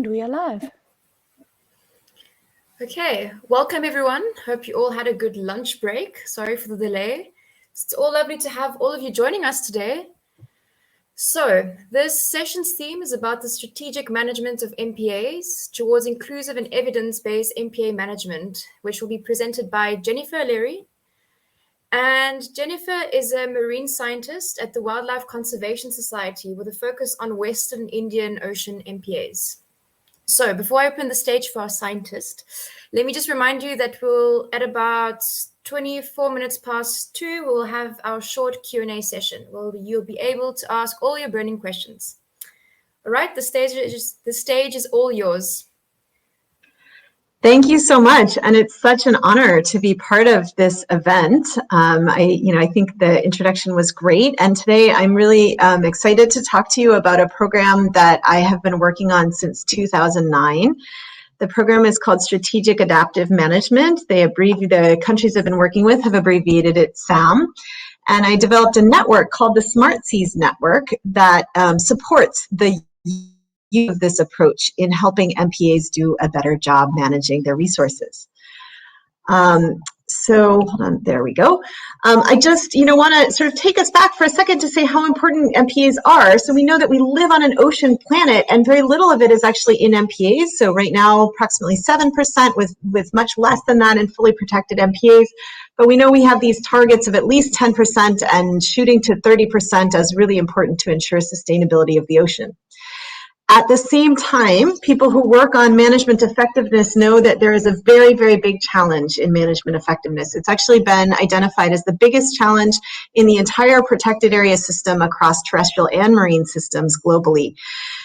And we are live. Okay, welcome everyone. Hope you all had a good lunch break. Sorry for the delay. It's all lovely to have all of you joining us today. So, this session's theme is about the strategic management of MPAs towards inclusive and evidence-based MPA management, which will be presented by Jennifer Leary. And Jennifer is a marine scientist at the Wildlife Conservation Society with a focus on Western Indian Ocean MPAs. So before I open the stage for our scientist, let me just remind you that at about 24 minutes past 2, we'll have our short Q&A session where you'll be able to ask all your burning questions. All right, the stage is all yours. Thank you so much, and it's such an honor to be part of this event. I think the introduction was great, and today I'm really excited to talk to you about a program that I have been working on since 2009. The program is called Strategic Adaptive Management. The countries I've been working with have abbreviated it SAM, and I developed a network called the Smart Seas Network that supports the use of this approach in helping MPAs do a better job managing their resources. So hold on, there we go. I just want to sort of take us back for a second to say how important MPAs are. So we know that we live on an ocean planet and very little of it is actually in MPAs. So right now approximately 7% with much less than that in fully protected MPAs. But we know we have these targets of at least 10% and shooting to 30% as really important to ensure sustainability of the ocean. At the same time, people who work on management effectiveness know that there is a very, very big challenge in management effectiveness. It's actually been identified as the biggest challenge in the entire protected area system across terrestrial and marine systems globally.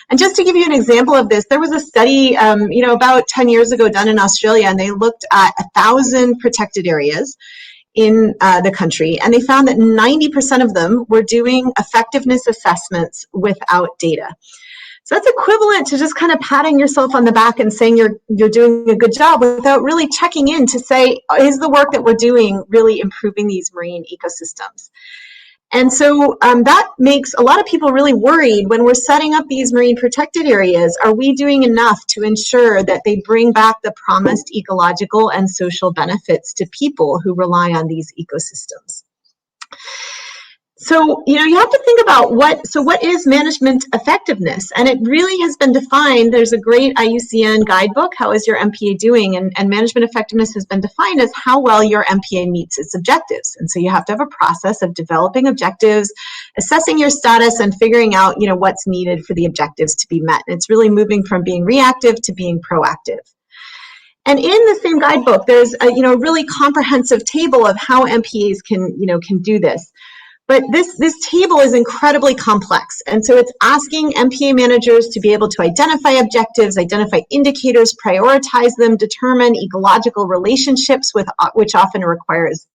And just to give you an example of this, there was a study, about 10 years ago done in Australia, and they looked at 1,000 protected areas in the country, and they found that 90% of them were doing effectiveness assessments without data. So that's equivalent to just kind of patting yourself on the back and saying you're doing a good job without really checking in to say, is the work that we're doing really improving these marine ecosystems? And so that makes a lot of people really worried when we're setting up these marine protected areas. Are we doing enough to ensure that they bring back the promised ecological and social benefits to people who rely on these ecosystems? So, you have to think about what is management effectiveness? And it really has been defined. There's a great IUCN guidebook, How is Your MPA Doing? And management effectiveness has been defined as how well your MPA meets its objectives. And so you have to have a process of developing objectives, assessing your status, and figuring out, what's needed for the objectives to be met. And it's really moving from being reactive to being proactive. And in the same guidebook, there's a really comprehensive table of how MPAs can do this. But this table is incredibly complex, and so it's asking MPA managers to be able to identify objectives, identify indicators, prioritize them, determine ecological relationships, which often requires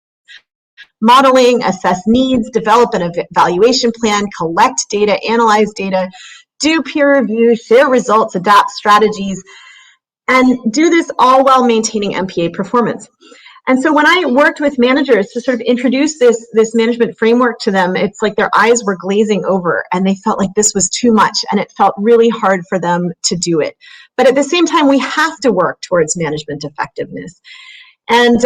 modeling, assess needs, develop an evaluation plan, collect data, analyze data, do peer review, share results, adapt strategies, and do this all while maintaining MPA performance. And so when I worked with managers to sort of introduce this management framework to them, it's like their eyes were glazing over and they felt like this was too much and it felt really hard for them to do it. But at the same time, we have to work towards management effectiveness. And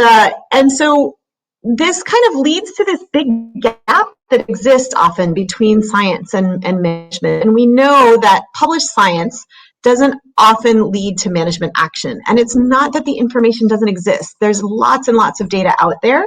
so this kind of leads to this big gap that exists often between science and management. And we know that published science doesn't often lead to management action. And it's not that the information doesn't exist. There's lots and lots of data out there.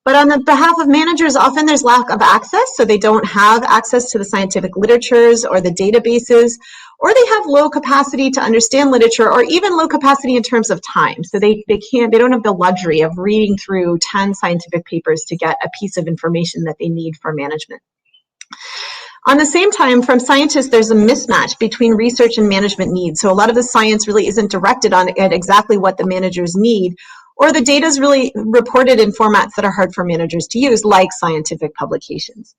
But on the behalf of managers, often there's lack of access. So they don't have access to the scientific literatures or the databases, or they have low capacity to understand literature, or even low capacity in terms of time. So they don't have the luxury of reading through 10 scientific papers to get a piece of information that they need for management. On the same time, from scientists, there's a mismatch between research and management needs. So a lot of the science really isn't directed at exactly what the managers need, or the data is really reported in formats that are hard for managers to use, like scientific publications.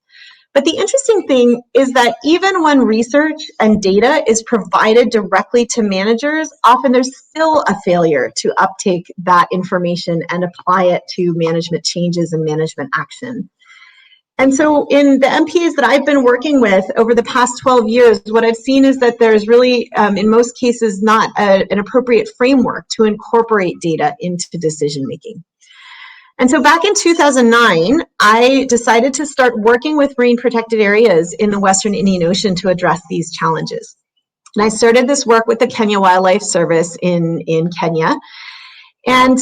But the interesting thing is that even when research and data is provided directly to managers, often there's still a failure to uptake that information and apply it to management changes and management action. And so in the MPAs that I've been working with over the past 12 years, what I've seen is that there's really, in most cases, not an appropriate framework to incorporate data into decision making. And so back in 2009, I decided to start working with marine protected areas in the Western Indian Ocean to address these challenges. And I started this work with the Kenya Wildlife Service in Kenya, and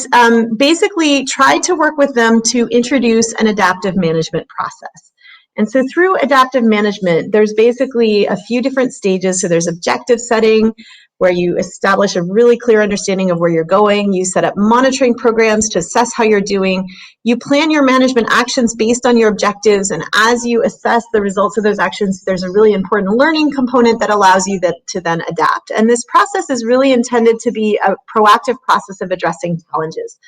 basically tried to work with them to introduce an adaptive management process. And so through adaptive management, there's basically a few different stages. So there's objective setting, where you establish a really clear understanding of where you're going. You set up monitoring programs to assess how you're doing. You plan your management actions based on your objectives. And as you assess the results of those actions, there's a really important learning component that allows you to then adapt. And this process is really intended to be a proactive process of addressing challenges.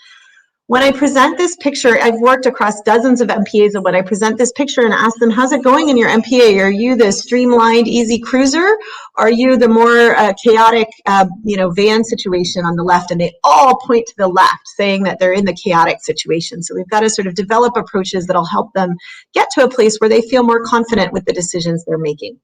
When I present this picture, I've worked across dozens of MPAs, and when I present this picture and ask them, how's it going in your MPA? Are you the streamlined, easy cruiser? Are you the more chaotic, van situation on the left? And they all point to the left, saying that they're in the chaotic situation. So we've got to sort of develop approaches that'll help them get to a place where they feel more confident with the decisions they're making.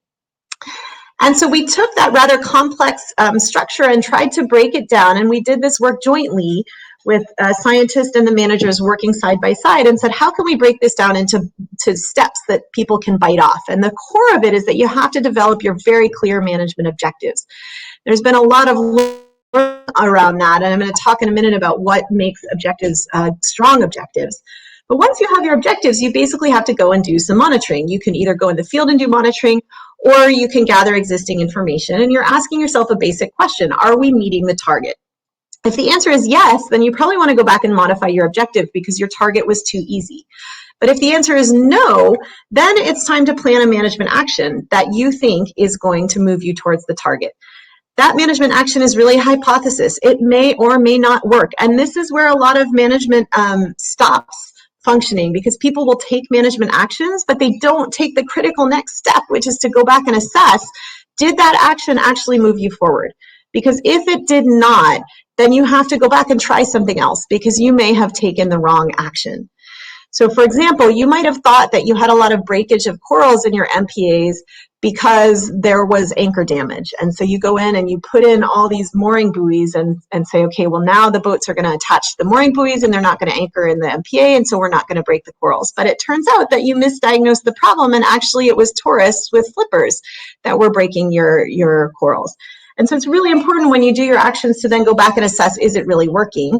And so we took that rather complex structure and tried to break it down, and we did this work jointly with scientists and the managers working side by side, and said, how can we break this down into steps that people can bite off? And the core of it is that you have to develop your very clear management objectives. There's been a lot of work around that, and I'm going to talk in a minute about what makes objectives strong objectives. But once you have your objectives, you basically have to go and do some monitoring. You can either go in the field and do monitoring, or you can gather existing information, and you're asking yourself a basic question: are we meeting the target? If the answer is yes, then you probably want to go back and modify your objective because your target was too easy. But if the answer is no, then it's time to plan a management action that you think is going to move you towards the target. That management action is really a hypothesis. It may or may not work. And this is where a lot of management stops functioning, because people will take management actions, but they don't take the critical next step, which is to go back and assess, did that action actually move you forward? Because if it did not, then you have to go back and try something else, because you may have taken the wrong action. So for example, you might have thought that you had a lot of breakage of corals in your MPAs because there was anchor damage. And so you go in and you put in all these mooring buoys and say, okay, well now the boats are going to attach to the mooring buoys and they're not going to anchor in the MPA, and so we're not going to break the corals. But it turns out that you misdiagnosed the problem, and actually it was tourists with flippers that were breaking your corals. And so it's really important when you do your actions to then go back and assess, is it really working?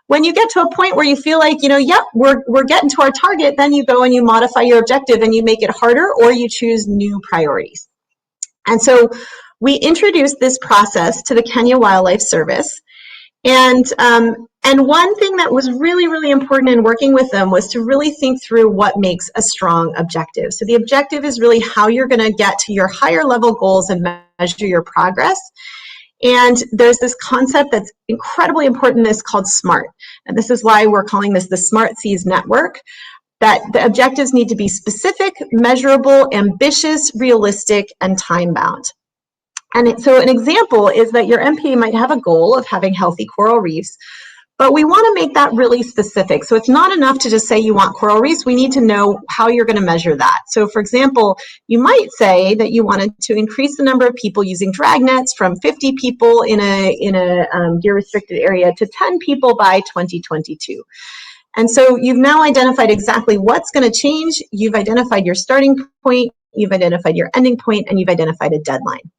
When you get to a point where you feel like, yep, we're getting to our target, then you go and you modify your objective and you make it harder, or you choose new priorities. And so we introduced this process to the Kenya Wildlife Service. And one thing that was really, really important in working with them was to really think through what makes a strong objective. So the objective is really how you're going to get to your higher level goals and measure your progress. And there's this concept that's incredibly important, this called SMART. And this is why we're calling this the Smart Seas Network, that the objectives need to be specific, measurable, ambitious, realistic, and time-bound. And so an example is that your MPA might have a goal of having healthy coral reefs, but we want to make that really specific. So it's not enough to just say you want coral reefs. We need to know how you're going to measure that. So for example, you might say that you wanted to increase the number of people using drag nets from 50 people in a gear restricted area to 10 people by 2022. And so you've now identified exactly what's going to change. You've identified your starting point, you've identified your ending point, and you've identified a deadline.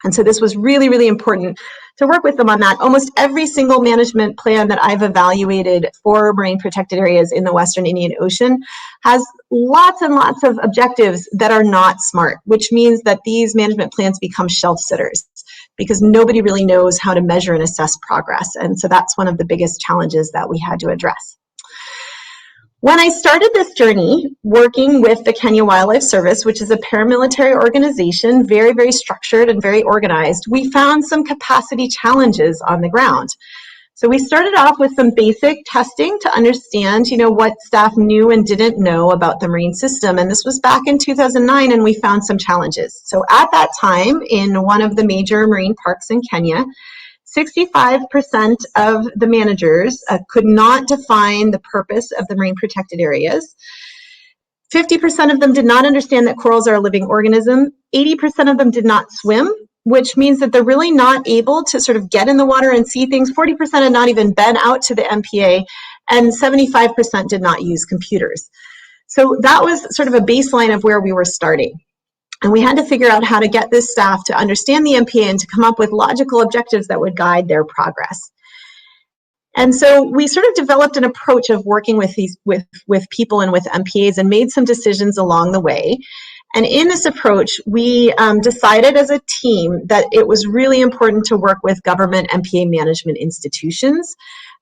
And so this was really, really important to work with them on that. Almost every single management plan that I've evaluated for marine protected areas in the Western Indian Ocean has lots and lots of objectives that are not SMART, which means that these management plans become shelf sitters because nobody really knows how to measure and assess progress. And so that's one of the biggest challenges that we had to address. When I started this journey working with the Kenya Wildlife Service, which is a paramilitary organization, very, very structured and very organized, we found some capacity challenges on the ground. So we started off with some basic testing to understand, what staff knew and didn't know about the marine system. And this was back in 2009, and we found some challenges. So at that time, in one of the major marine parks in Kenya, 65% of the managers could not define the purpose of the marine protected areas. 50% of them did not understand that corals are a living organism. 80% of them did not swim, which means that they're really not able to sort of get in the water and see things. 40% had not even been out to the MPA, and 75% did not use computers. So that was sort of a baseline of where we were starting. And we had to figure out how to get this staff to understand the MPA and to come up with logical objectives that would guide their progress. And so we sort of developed an approach of working with people and with MPAs and made some decisions along the way. And in this approach, we decided as a team that it was really important to work with government MPA management institutions.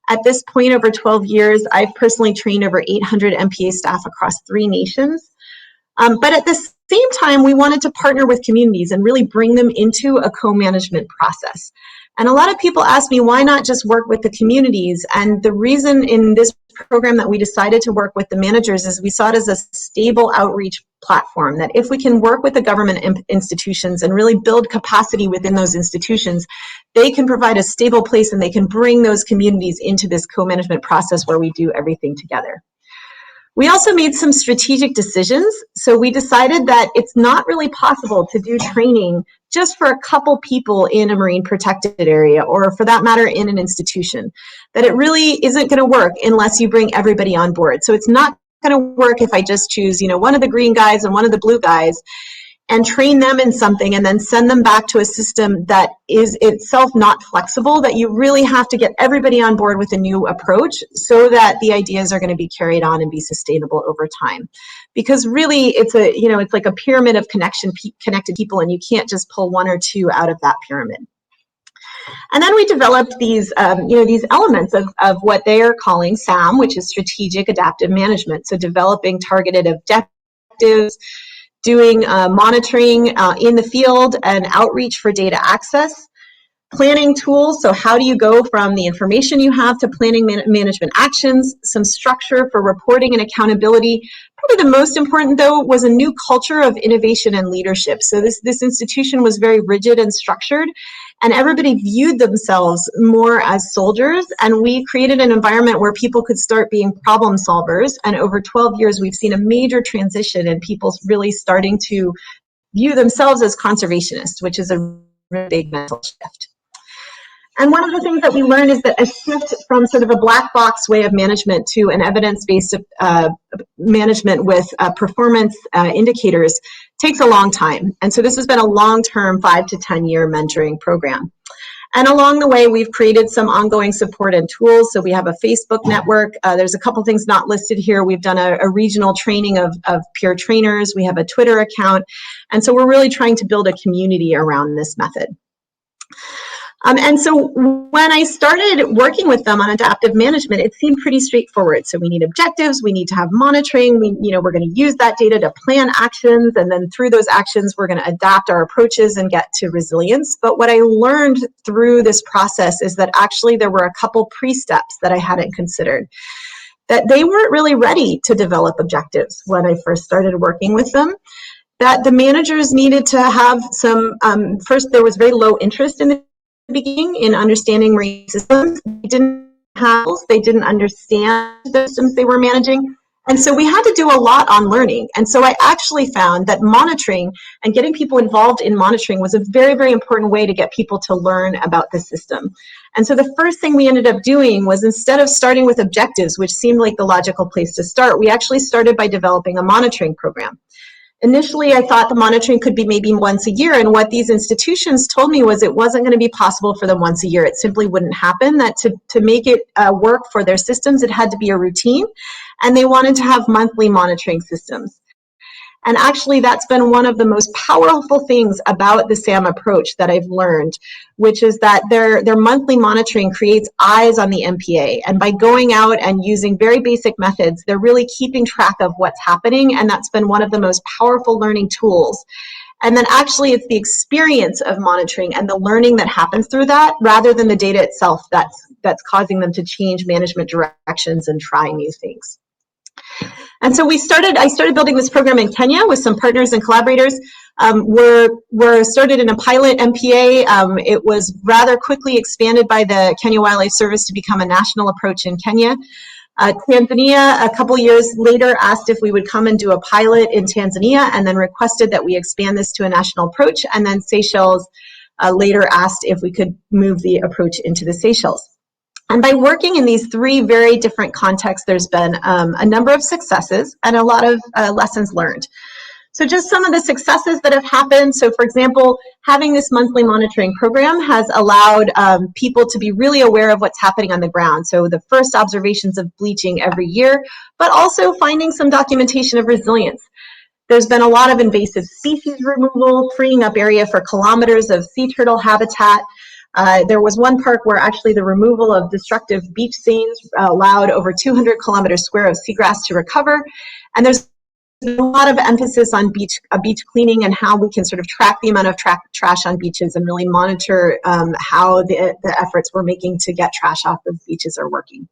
At this point, over 12 years, I've personally trained over 800 MPA staff across 3 nations. But at the same time, we wanted to partner with communities and really bring them into a co-management process. And a lot of people ask me, why not just work with the communities? And the reason in this program that we decided to work with the managers is we saw it as a stable outreach platform, that if we can work with the government institutions and really build capacity within those institutions, they can provide a stable place and they can bring those communities into this co-management process where we do everything together. We also made some strategic decisions. So we decided that it's not really possible to do training just for a couple people in a marine protected area, or for that matter, in an institution. That it really isn't going to work unless you bring everybody on board. So it's not going to work if I just choose, one of the green guys and one of the blue guys and train them in something and then send them back to a system that is itself not flexible, that you really have to get everybody on board with a new approach so that the ideas are going to be carried on and be sustainable over time. Because really it's it's like a pyramid of connected people, and you can't just pull 1 or 2 out of that pyramid. And then we developed these, these elements of what they are calling SAM, which is Strategic Adaptive Management. So developing targeted objectives, doing monitoring in the field and outreach for data access, planning tools. So how do you go from the information you have to planning management actions, some structure for reporting and accountability. Probably the most important, though, was a new culture of innovation and leadership. So this institution was very rigid and structured, and everybody viewed themselves more as soldiers, and we created an environment where people could start being problem solvers. And over 12 years, we've seen a major transition in people really starting to view themselves as conservationists, which is a really big mental shift. And one of the things that we learned is that a shift from sort of a black box way of management to an evidence-based management with performance indicators takes a long time. And so this has been a long-term 5 to 10-year mentoring program. And along the way, we've created some ongoing support and tools. So we have a Facebook network. There's a couple things not listed here. We've done a regional training of peer trainers. We have a Twitter account. And so we're really trying to build a community around this method. And so when I started working with them on adaptive management, it seemed pretty straightforward. So we need objectives, we need to have monitoring, we're going to use that data to plan actions, and then through those actions, we're going to adapt our approaches and get to resilience. But what I learned through this process is that actually there were a couple pre-steps that I hadn't considered. That they weren't really ready to develop objectives when I first started working with them. That the managers needed to have some, first there was very low interest in the beginning in understanding marine systems. They didn't understand the systems they were managing. And so we had to do a lot on learning. And so I actually found that monitoring and getting people involved in monitoring was a very, very important way to get people to learn about the system. And so the first thing we ended up doing was, instead of starting with objectives, which seemed like the logical place to start, we actually started by developing a monitoring program. Initially, I thought the monitoring could be maybe once a year, and what these institutions told me was it wasn't going to be possible for them once a year. It simply wouldn't happen, that to make it work for their systems, it had to be a routine, and they wanted to have monthly monitoring systems. And actually, that's been one of the most powerful things about the SAM approach that I've learned, which is that their monthly monitoring creates eyes on the MPA. And by going out and using very basic methods, they're really keeping track of what's happening. And that's been one of the most powerful learning tools. And then actually, it's the experience of monitoring and the learning that happens through that, rather than the data itself that's causing them to change management directions and try new things. And so I started building this program in Kenya with some partners and collaborators. We're started in a pilot MPA. It was rather quickly expanded by the Kenya Wildlife Service to become a national approach in Kenya. Tanzania, a couple years later, asked if we would come and do a pilot in Tanzania, and then requested that we expand this to a national approach. And then Seychelles later asked if we could move the approach into the Seychelles. And by working in these three very different contexts, there's been a number of successes and a lot of lessons learned. So just some of the successes that have happened. So for example, having this monthly monitoring program has allowed people to be really aware of what's happening on the ground. So the first observations of bleaching every year, but also finding some documentation of resilience. There's been a lot of invasive species removal, freeing up area for kilometers of sea turtle habitat. There was one park where actually the removal of destructive beach stains allowed over 200 kilometers square of seagrass to recover. And there's a lot of emphasis on beach cleaning and how we can sort of track the amount of trash on beaches and really monitor how the efforts we're making to get trash off those beaches are working.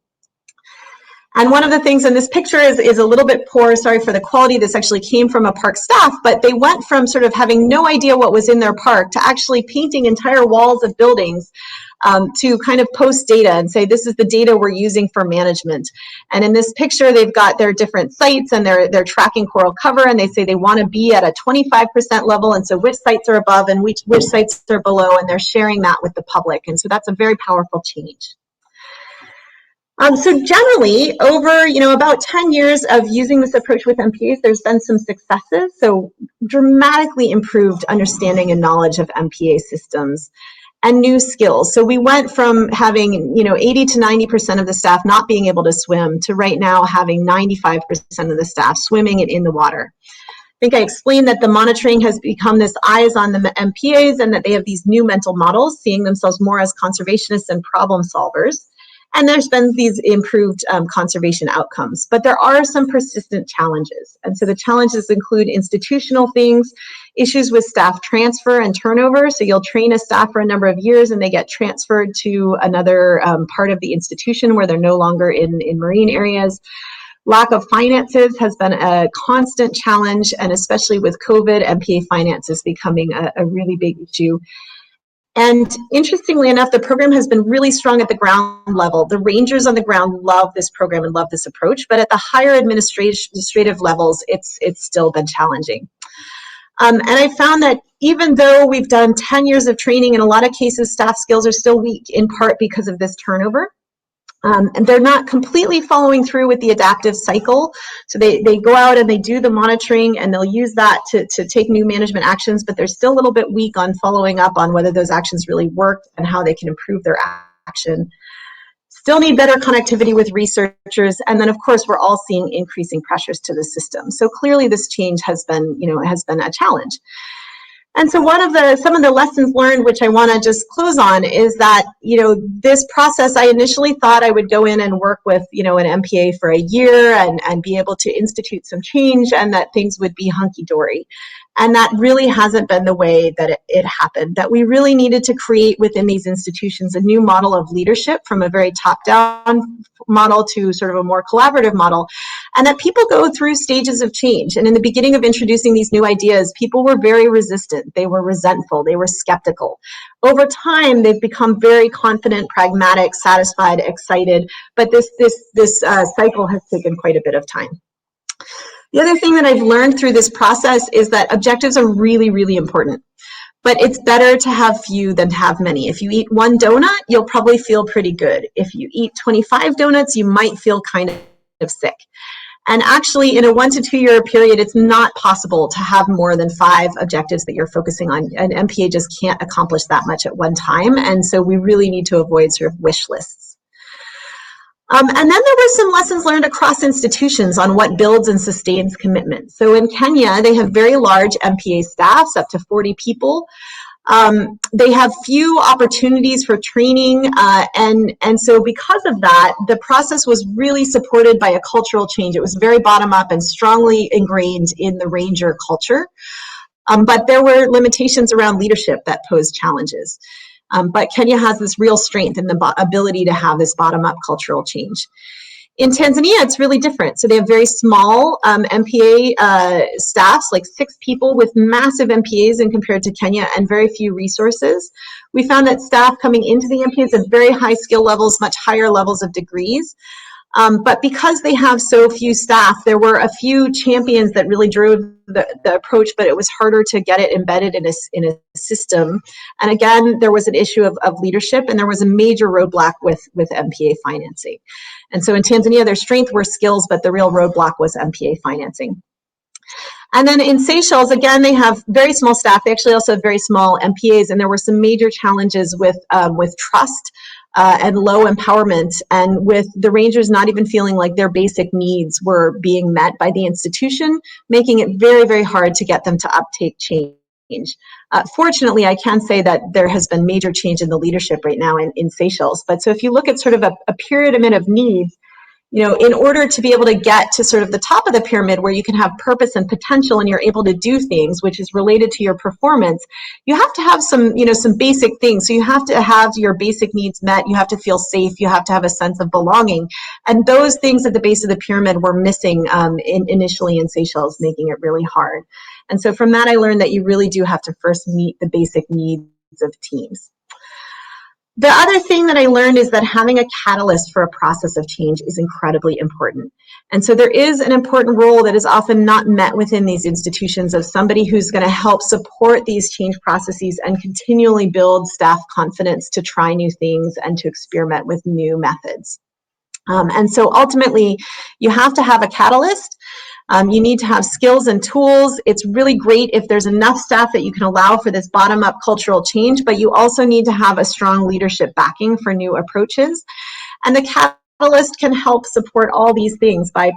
And one of the things in this picture is a little bit poor, sorry for the quality. This actually came from a park staff, but they went from sort of having no idea what was in their park to actually painting entire walls of buildings to kind of post data and say, this is the data we're using for management. And in this picture, they've got their different sites and they're tracking coral cover, and they say they want to be at a 25% level, and so which sites are above and which sites are below, and they're sharing that with the public. And so that's a very powerful change. So generally, over about 10 years of using this approach with MPAs, there's been some successes. So dramatically improved understanding and knowledge of MPA systems and new skills. So we went from having 80 to 90% of the staff not being able to swim to right now having 95% of the staff swimming and in the water. I think I explained that the monitoring has become this eyes on the MPAs and that they have these new mental models, seeing themselves more as conservationists and problem solvers. And there's been these improved conservation outcomes, but there are some persistent challenges. And so the challenges include institutional things, issues with staff transfer and turnover. So you'll train a staff for a number of years and they get transferred to another part of the institution where they're no longer in marine areas. Lack of finances has been a constant challenge, and especially with COVID, MPA finances becoming a really big issue. And interestingly enough, the program has been really strong at the ground level. The rangers on the ground love this program and love this approach, but at the higher administrative levels, it's still been challenging. And I found that even though we've done 10 years of training, in a lot of cases, staff skills are still weak, in part because of this turnover. And they're not completely following through with the adaptive cycle. So they go out and they do the monitoring and they'll use that to take new management actions, but they're still a little bit weak on following up on whether those actions really worked and how they can improve their action. Still need better connectivity with researchers. And then of course, we're all seeing increasing pressures to the system. So clearly this change has been a challenge. And so some of the lessons learned, which I want to just close on, is that, this process, I initially thought I would go in and work with, an MPA for a year and be able to institute some change and that things would be hunky-dory. And that really hasn't been the way that it happened, that we really needed to create within these institutions a new model of leadership from a very top-down model to sort of a more collaborative model, and that people go through stages of change. And in the beginning of introducing these new ideas, people were very resistant, they were resentful, they were skeptical. Over time, they've become very confident, pragmatic, satisfied, excited, but this cycle has taken quite a bit of time. The other thing that I've learned through this process is that objectives are really, really important, but it's better to have few than to have many. If you eat one donut, you'll probably feel pretty good. If you eat 25 donuts, you might feel kind of sick. And actually, in a 1 to 2 year period, it's not possible to have more than 5 objectives that you're focusing on. An MPA just can't accomplish that much at one time. And so we really need to avoid sort of wish lists. And then there were some lessons learned across institutions on what builds and sustains commitment. So in Kenya, they have very large MPA staffs, up to 40 people. They have few opportunities for training, and so because of that, the process was really supported by a cultural change. It was very bottom up and strongly ingrained in the ranger culture. But there were limitations around leadership that posed challenges. But Kenya has this real strength in the ability to have this bottom-up cultural change. In Tanzania, it's really different. So they have very small MPA staffs, like 6 people with massive MPAs in compared to Kenya, and very few resources. We found that staff coming into the MPAs have very high skill levels, much higher levels of degrees. But because they have so few staff, there were a few champions that really drove the approach, but it was harder to get it embedded in a system. And again, there was an issue of leadership, and there was a major roadblock with MPA financing. And so in Tanzania, their strength were skills, but the real roadblock was MPA financing. And then in Seychelles, again, they have very small staff. They actually also have very small MPAs, and there were some major challenges with trust and low empowerment, and with the rangers not even feeling like their basic needs were being met by the institution, making it very, very hard to get them to uptake change. Fortunately, I can say that there has been major change in the leadership right now in Seychelles. But so if you look at sort of a pyramid of needs, you know, in order to be able to get to sort of the top of the pyramid where you can have purpose and potential and you're able to do things, which is related to your performance, you have to have some, you know, some basic things. So you have to have your basic needs met. You have to feel safe. You have to have a sense of belonging. And those things at the base of the pyramid were missing initially in Seychelles, making it really hard. And so from that, I learned that you really do have to first meet the basic needs of teams. The other thing that I learned is that having a catalyst for a process of change is incredibly important. And so there is an important role that is often not met within these institutions of somebody who's going to help support these change processes and continually build staff confidence to try new things and to experiment with new methods. And so ultimately, you have to have a catalyst. You need to have skills and tools. It's really great if there's enough staff that you can allow for this bottom-up cultural change, but you also need to have a strong leadership backing for new approaches. And the catalyst can help support all these things by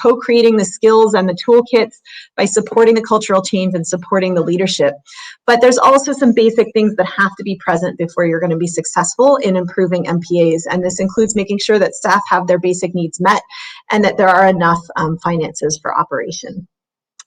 co-creating the skills and the toolkits, by supporting the cultural change and supporting the leadership. But there's also some basic things that have to be present before you're going to be successful in improving MPAs. And this includes making sure that staff have their basic needs met and that there are enough finances for operation.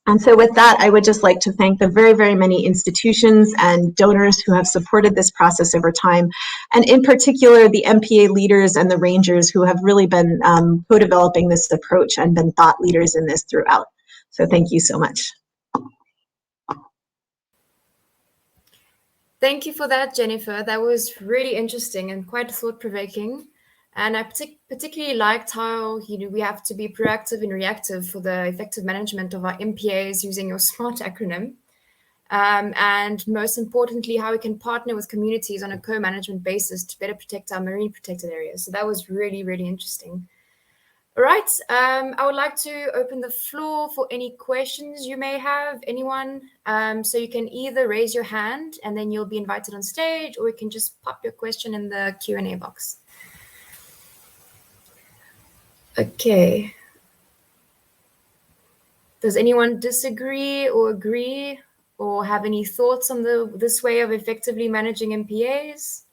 And so with that, I would just like to thank the very, very many institutions and donors who have supported this process over time, and in particular, the MPA leaders and the rangers who have really been co-developing this approach and been thought leaders in this throughout. So thank you so much. Thank you for that, Jennifer. That was really interesting and quite thought-provoking. And I particularly liked how we have to be proactive and reactive for the effective management of our MPAs using your SMART acronym. And most importantly, how we can partner with communities on a co-management basis to better protect our marine protected areas. So that was really, really interesting. All right, I would like to open the floor for any questions you may have, anyone. So you can either raise your hand and then you'll be invited on stage, or you can just pop your question in the Q&A box. Okay. Does anyone disagree or agree or have any thoughts on this way of effectively managing MPAs?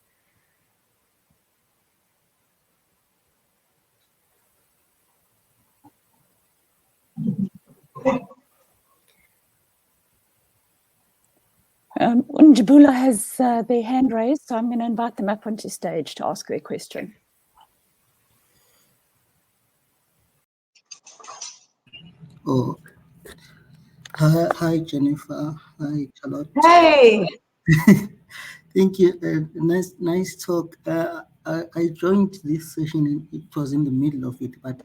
Njabula has their hand raised, so I'm going to invite them up onto stage to ask their question. Oh, hi Jennifer. Hi Charlotte. Hey. Thank you. Nice talk. I joined this session. It was in the middle of it, but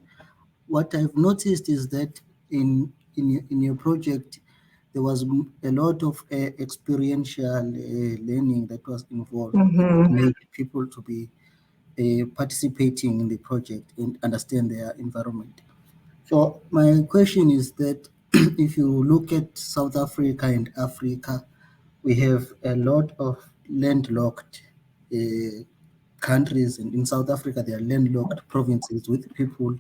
what I've noticed is that in your project, there was a lot of experiential learning that was involved. It made people to be participating in the project and understand their environment. So my question is that if you look at South Africa and Africa, we have a lot of landlocked countries, and in South Africa there are landlocked provinces with people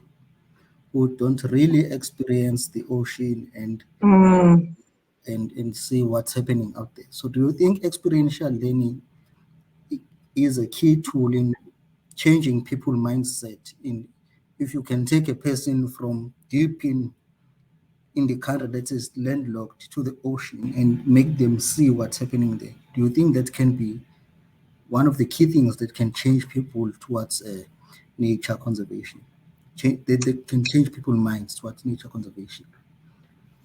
who don't really experience the ocean and see what's happening out there. So do you think experiential learning is a key tool in changing people's mindset? In if you can take a person from deep in the country that is landlocked to the ocean and make them see what's happening there, do you think that can be one of the key things that can change people towards nature conservation? They can change people's minds towards nature conservation.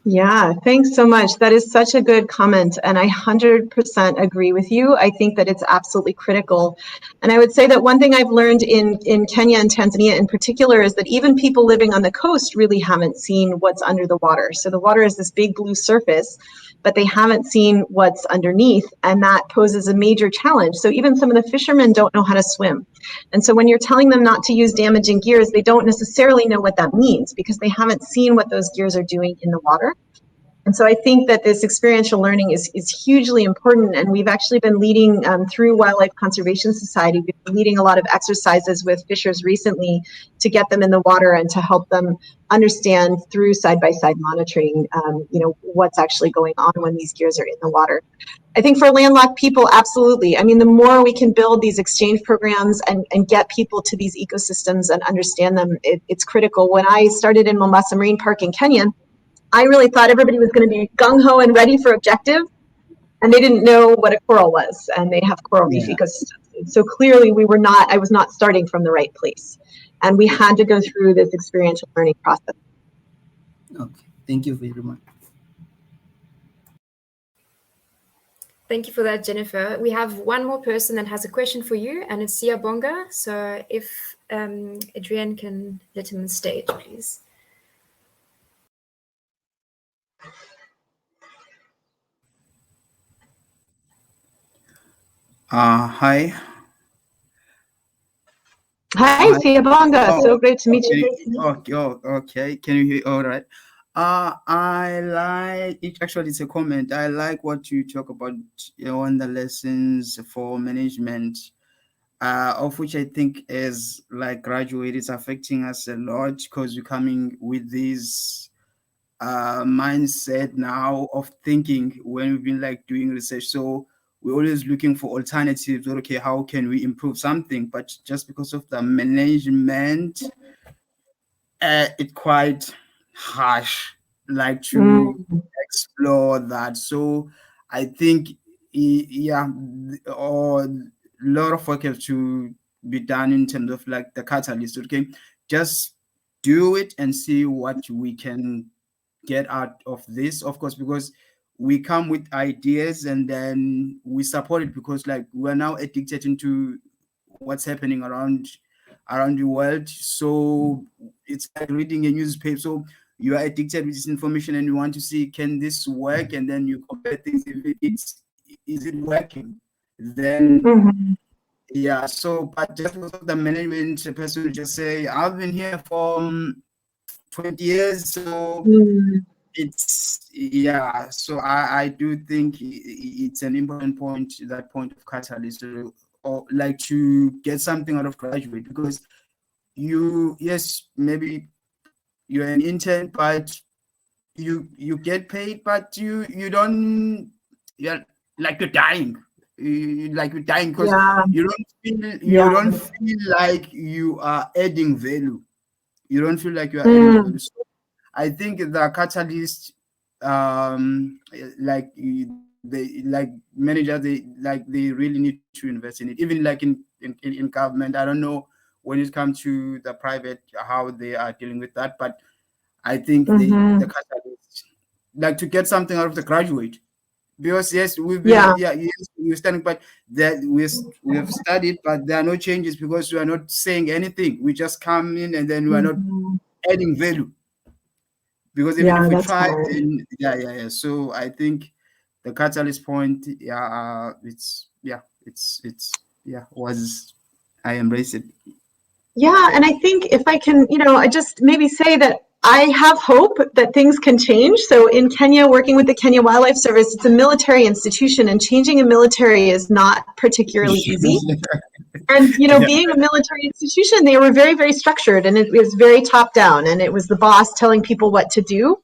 Yeah, thanks so much. That is such a good comment, and I 100% agree with you. I think that it's absolutely critical. And I would say that one thing I've learned in Kenya and Tanzania in particular is that even people living on the coast really haven't seen what's under the water. So the water is this big blue surface, but they haven't seen what's underneath, and that poses a major challenge. So even some of the fishermen don't know how to swim. And so when you're telling them not to use damaging gears, they don't necessarily know what that means because they haven't seen what those gears are doing in the water. And so I think that this experiential learning is hugely important. And we've actually been leading through Wildlife Conservation Society, we've been leading a lot of exercises with fishers recently to get them in the water and to help them understand through side-by-side monitoring, what's actually going on when these gears are in the water. I think for landlocked people, absolutely. I mean, the more we can build these exchange programs and get people to these ecosystems and understand them, it's critical. When I started in Mombasa Marine Park in Kenya, I really thought everybody was going to be gung-ho and ready for objective, and they didn't know what a coral was, and they have coral reef ecosystems. So clearly I was not starting from the right place. And we had to go through this experiential learning process. Okay, thank you very much. Thank you for that, Jennifer. We have one more person that has a question for you, and it's Siyabonga. So if Adrienne can let him on stage, please. Hi. Hi, Siyabonga. So great to meet you. Okay. Can you hear? All right. I like it. Actually, it's a comment. I like what you talk about on the lessons for management, of which I think is like graduate. It's affecting us a lot because we're coming with this mindset now of thinking when we've been like doing research. So we're always looking for alternatives. Okay, how can we improve something? But just because of the management, it's quite harsh, like to explore that. So I think, yeah, or a lot of work has to be done in terms of like the catalyst. Okay, just do it and see what we can get out of this, of course, because we come with ideas and then we support it because like we're now addicted into what's happening around the world. So it's like reading a newspaper. So you are addicted with this information and you want to see, can this work? And then you compare things. Is it working? Then yeah. So but just because of the management, a person will just say, I've been here for 20 years, so it's so I do think it's an important point, that point of catalyst, or like to get something out of graduate, because maybe you're an intern, but you get paid, but you don't, you're like you're dying. You're dying because you don't feel like you are adding value. You don't feel like you are adding value. So I think the catalyst, like managers, they really need to invest in it. Even like in government, I don't know when it comes to the private how they are dealing with that, but I think the catalyst, like to get something out of the graduate, because yes, we've been we're studying, but that we have studied, but there are no changes because we are not saying anything. We just come in and then we are not adding value. Because even if we try, then, so I think the catalyst point, I embrace it. Yeah, and I think if I can, I just maybe say that I have hope that things can change. So in Kenya, working with the Kenya Wildlife Service, it's a military institution, and changing a military is not particularly easy. And, being a military institution, they were very, very structured, and it was very top down, and it was the boss telling people what to do.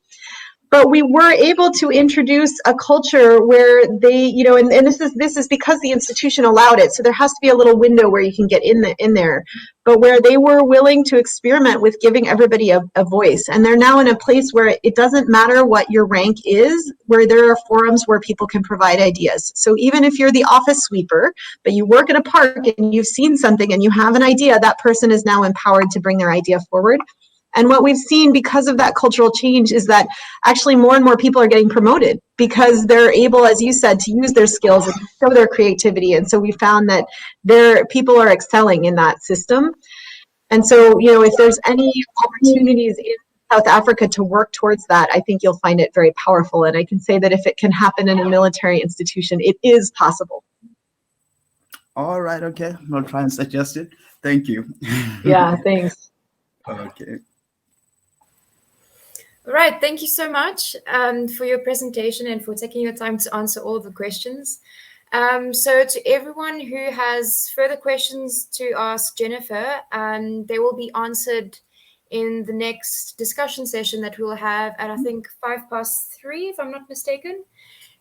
But we were able to introduce a culture where they, and this is because the institution allowed it. So there has to be a little window where you can get in there, but where they were willing to experiment with giving everybody a voice. And they're now in a place where it doesn't matter what your rank is, where there are forums where people can provide ideas. So even if you're the office sweeper, but you work in a park and you've seen something and you have an idea, that person is now empowered to bring their idea forward. And what we've seen because of that cultural change is that actually more and more people are getting promoted because they're able, as you said, to use their skills and show their creativity. And so we found that people are excelling in that system. And so, if there's any opportunities in South Africa to work towards that, I think you'll find it very powerful. And I can say that if it can happen in a military institution, it is possible. All right, okay. I'll try and suggest it. Thank you. Yeah, thanks. Okay. All right, thank you so much for your presentation and for taking your time to answer all of the questions. So to everyone who has further questions to ask Jennifer, they will be answered in the next discussion session that we'll have at, I think, 3:05, if I'm not mistaken.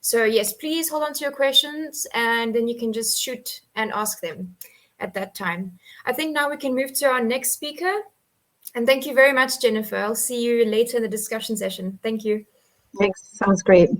So yes, please hold on to your questions and then you can just shoot and ask them at that time. I think now we can move to our next speaker. And thank you very much, Jennifer. I'll see you later in the discussion session. Thank you. Thanks. Sounds great.